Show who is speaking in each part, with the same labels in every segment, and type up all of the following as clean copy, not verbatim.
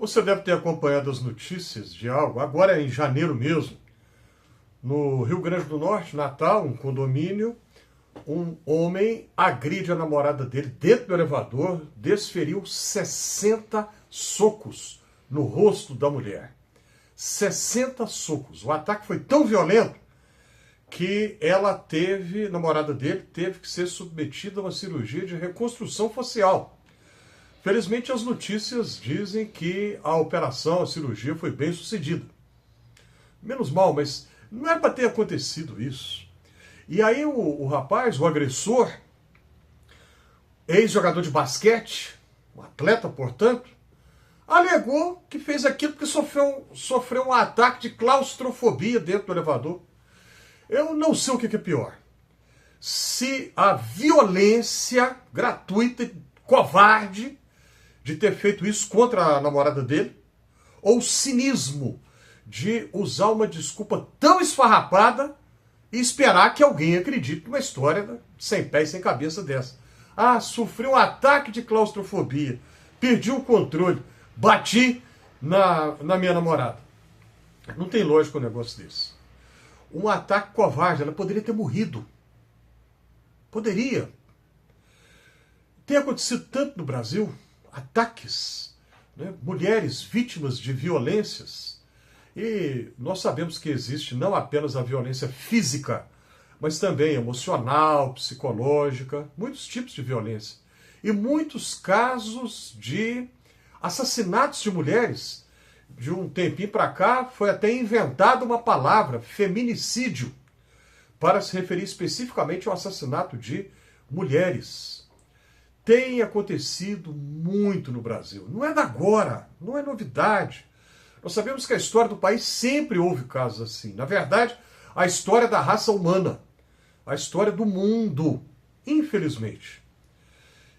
Speaker 1: Você deve ter acompanhado as notícias de algo, agora em janeiro mesmo, no Rio Grande do Norte, Natal, um condomínio, um homem agride a namorada dele dentro do elevador, desferiu 60 socos no rosto da mulher. 60 socos. O ataque foi tão violento que a namorada dele teve que ser submetida a uma cirurgia de reconstrução facial. Felizmente as notícias dizem que a operação, a cirurgia foi bem sucedida. Menos mal, mas não era para ter acontecido isso. E aí o rapaz, o agressor, ex-jogador de basquete, um atleta, portanto, alegou que fez aquilo porque sofreu um ataque de claustrofobia dentro do elevador. Eu não sei o que é pior. Se a violência gratuita, covarde, de ter feito isso contra a namorada dele, ou o cinismo de usar uma desculpa tão esfarrapada e esperar que alguém acredite numa história sem pé e sem cabeça dessa. Ah, sofri um ataque de claustrofobia, perdi o controle, bati na minha namorada. Não tem lógica um negócio desse. Um ataque covarde, ela poderia ter morrido. Poderia. Tem acontecido tanto no Brasil, ataques, né? Mulheres vítimas de violências. E nós sabemos que existe não apenas a violência física, mas também emocional, psicológica, muitos tipos de violência. E muitos casos de assassinatos de mulheres. De um tempinho para cá, foi até inventada uma palavra, feminicídio, para se referir especificamente ao assassinato de mulheres. Tem acontecido muito no Brasil. Não é da agora, não é novidade. Nós sabemos que a história do país sempre houve casos assim. Na verdade, a história da raça humana, a história do mundo, infelizmente.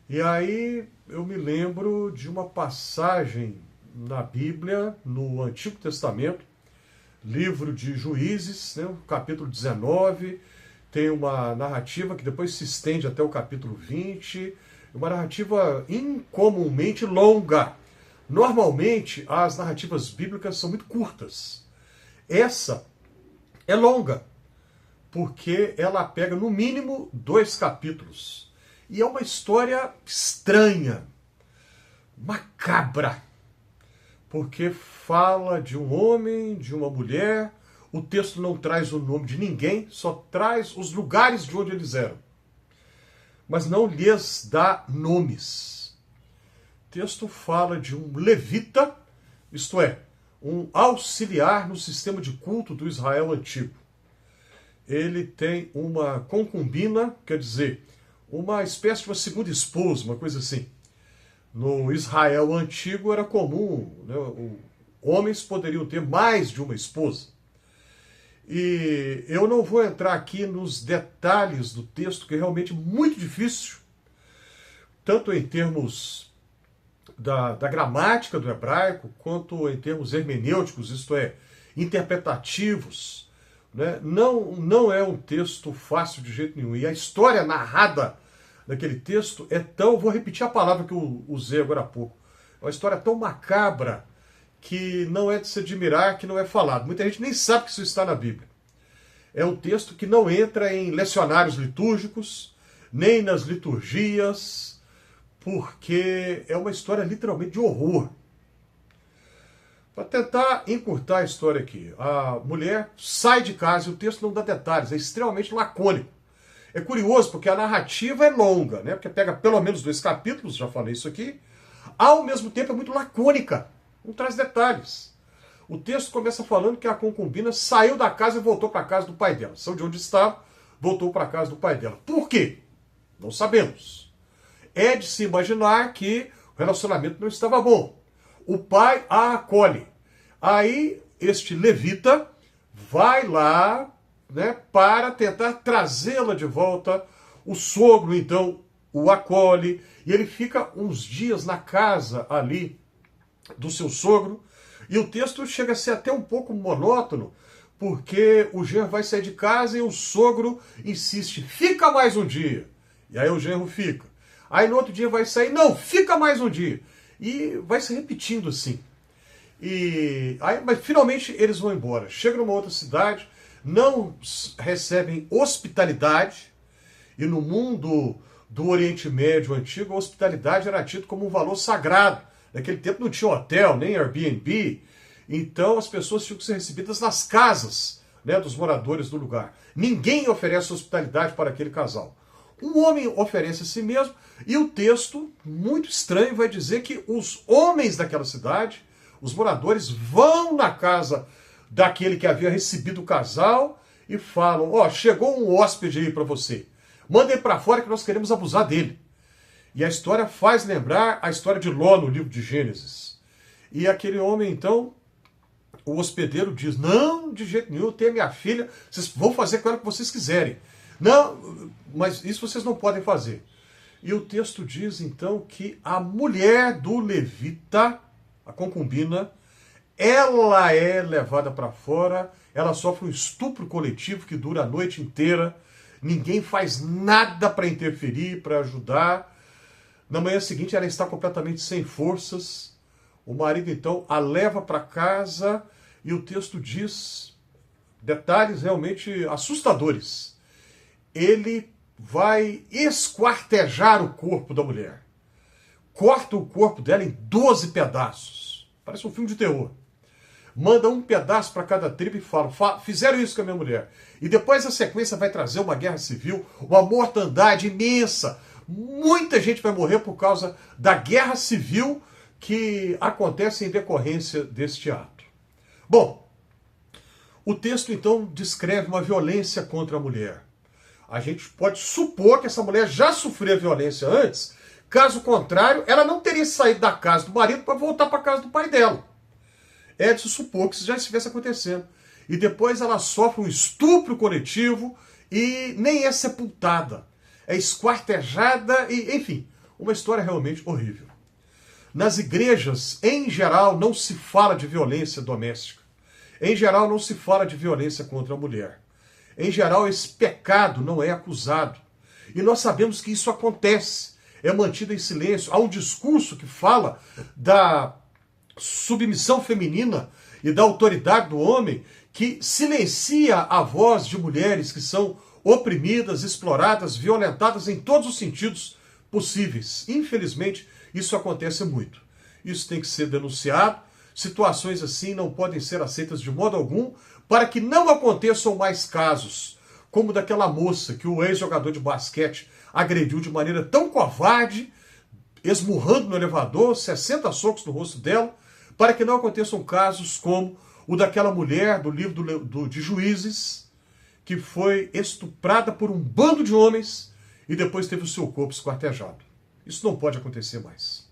Speaker 1: E aí eu me lembro de uma passagem na Bíblia, no Antigo Testamento, livro de Juízes, né, capítulo 19, tem uma narrativa que depois se estende até o capítulo 20, uma narrativa incomumente longa. Normalmente, as narrativas bíblicas são muito curtas. Essa é longa, porque ela pega no mínimo 2 capítulos. E é uma história estranha, macabra, porque fala de um homem, de uma mulher. O texto não traz o nome de ninguém, só traz os lugares de onde eles eram, mas não lhes dá nomes. O texto fala de um levita, isto é, um auxiliar no sistema de culto do Israel antigo. Ele tem uma concubina, quer dizer, uma espécie de uma segunda esposa, uma coisa assim. No Israel antigo era comum, né, homens poderiam ter mais de uma esposa. E eu não vou entrar aqui nos detalhes do texto, que é realmente muito difícil, tanto em termos da gramática do hebraico, quanto em termos hermenêuticos, isto é, interpretativos. Né? Não é um texto fácil de jeito nenhum. E a história narrada naquele texto é tão... Vou repetir a palavra que eu usei agora há pouco. É uma história tão macabra que não é de se admirar que não é falado. Muita gente nem sabe que isso está na Bíblia. É um texto que não entra em lecionários litúrgicos, nem nas liturgias, porque é uma história literalmente de horror. Para tentar encurtar a história aqui, a mulher sai de casa e o texto não dá detalhes, é extremamente lacônico. É curioso porque a narrativa é longa, né? Porque pega pelo menos 2 capítulos, já falei isso aqui, ao mesmo tempo é muito lacônica. Não traz detalhes. O texto começa falando que a concubina saiu da casa e voltou para a casa do pai dela. Saiu de onde estava, voltou para a casa do pai dela. Por quê? Não sabemos. É de se imaginar que o relacionamento não estava bom. O pai a acolhe. Aí este levita vai lá, né, para tentar trazê-la de volta. O sogro, então, o acolhe. E ele fica uns dias na casa ali do seu sogro, e o texto chega a ser até um pouco monótono, porque o genro vai sair de casa e o sogro insiste, fica mais um dia. E aí o genro fica. Aí no outro dia vai sair, não, fica mais um dia. E vai se repetindo assim. Mas finalmente eles vão embora. Chegam numa outra cidade, não recebem hospitalidade, e no mundo do Oriente Médio antigo, a hospitalidade era tida como um valor sagrado. Naquele tempo não tinha hotel, nem Airbnb, então as pessoas tinham que ser recebidas nas casas, né, dos moradores do lugar. Ninguém oferece hospitalidade para aquele casal. Um homem oferece a si mesmo, e o texto, muito estranho, vai dizer que os homens daquela cidade, os moradores, vão na casa daquele que havia recebido o casal e falam: ó, chegou um hóspede aí para você. Manda ele para fora que nós queremos abusar dele. E a história faz lembrar a história de Ló no livro de Gênesis. E aquele homem, então, o hospedeiro diz: não, de jeito nenhum, tem a minha filha, vocês vão fazer com ela o que vocês quiserem. Não, mas isso vocês não podem fazer. E o texto diz, então, que a mulher do levita, a concubina, ela é levada para fora, ela sofre um estupro coletivo que dura a noite inteira, ninguém faz nada para interferir, para ajudar. Na manhã seguinte ela está completamente sem forças, o marido então a leva para casa e o texto diz detalhes realmente assustadores. Ele vai esquartejar o corpo da mulher, corta o corpo dela em 12 pedaços, parece um filme de terror. Manda um pedaço para cada tribo e fala: fizeram isso com a minha mulher. E depois a sequência vai trazer uma guerra civil, uma mortandade imensa. Muita gente vai morrer por causa da guerra civil que acontece em decorrência deste ato. Bom, o texto então descreve uma violência contra a mulher. A gente pode supor que essa mulher já sofreu violência antes, caso contrário, ela não teria saído da casa do marido para voltar para a casa do pai dela. É de se supor que isso já estivesse acontecendo. E depois ela sofre um estupro coletivo e nem é sepultada. É esquartejada e, enfim, uma história realmente horrível. Nas igrejas, em geral, não se fala de violência doméstica. Em geral, não se fala de violência contra a mulher. Em geral, esse pecado não é acusado. E nós sabemos que isso acontece. É mantido em silêncio. Há um discurso que fala da submissão feminina e da autoridade do homem, que silencia a voz de mulheres que são oprimidas, exploradas, violentadas em todos os sentidos possíveis. Infelizmente, isso acontece muito. Isso tem que ser denunciado. Situações assim não podem ser aceitas de modo algum, para que não aconteçam mais casos, como daquela moça que o ex-jogador de basquete agrediu de maneira tão covarde, esmurrando no elevador, 60 socos no rosto dela, para que não aconteçam casos como o daquela mulher do livro de Juízes, que foi estuprada por um bando de homens e depois teve o seu corpo esquartejado. Isso não pode acontecer mais.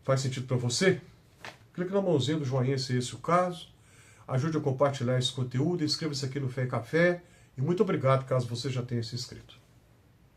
Speaker 1: Faz sentido para você? Clique na mãozinha do joinha se esse é o caso. Ajude a compartilhar esse conteúdo, inscreva-se aqui no Fé e Café. E muito obrigado caso você já tenha se inscrito.